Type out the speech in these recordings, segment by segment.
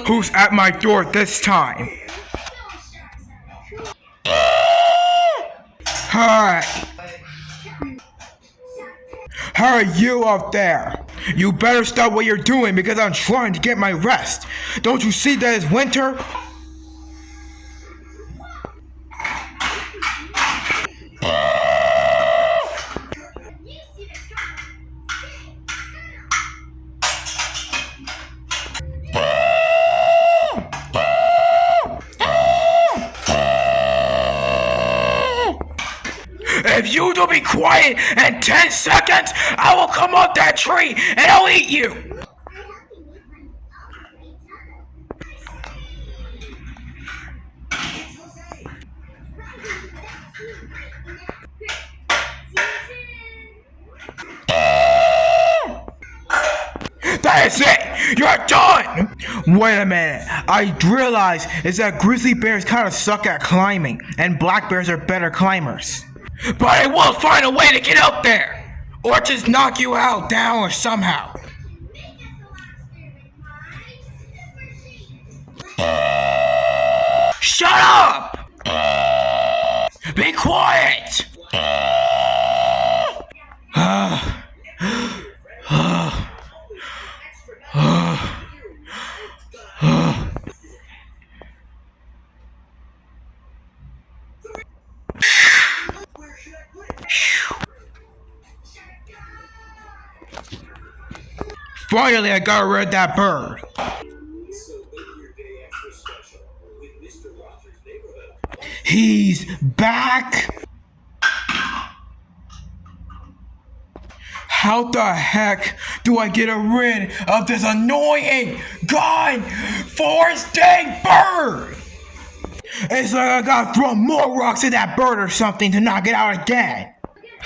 Who's at my door this time? Hi! Hey, you up there! You better stop what you're doing because I'm trying to get my rest. Don't you see that it's winter? If you don't be quiet in 10 seconds, I will come up that tree and I'll eat you! That is it! You're done! Wait a minute. I realize is that grizzly bears kind of suck at climbing, and black bears are better climbers. But I will find a way to get up there! Or just knock you out, down, or somehow. Shut up! Be quiet! Finally, I got rid of that bird. He's back. How the heck do I get rid of this annoying, gone, forest-dang bird? It's like I gotta throw more rocks at that bird or something to knock it out again.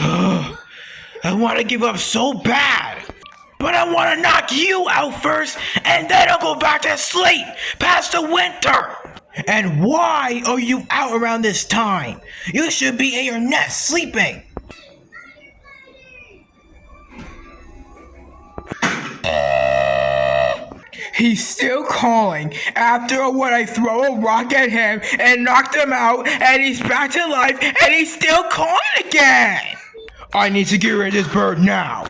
I want to give up so bad. But I want to knock you out first, and then I'll go back to sleep past the winter. And why are you out around this time? You should be in your nest sleeping. He's still calling after what I throw a rock at him and knocked him out, and he's back to life, and he's still calling again. I need to get rid of this bird now.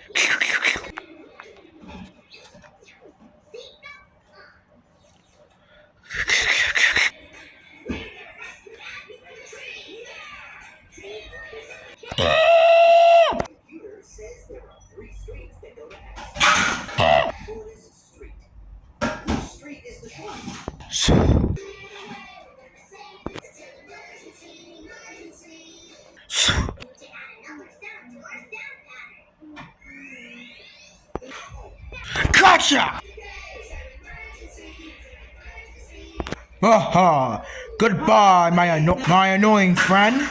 Gotcha! Haha! Goodbye, my annoying friend.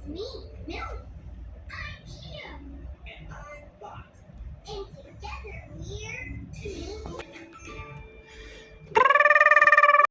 Me.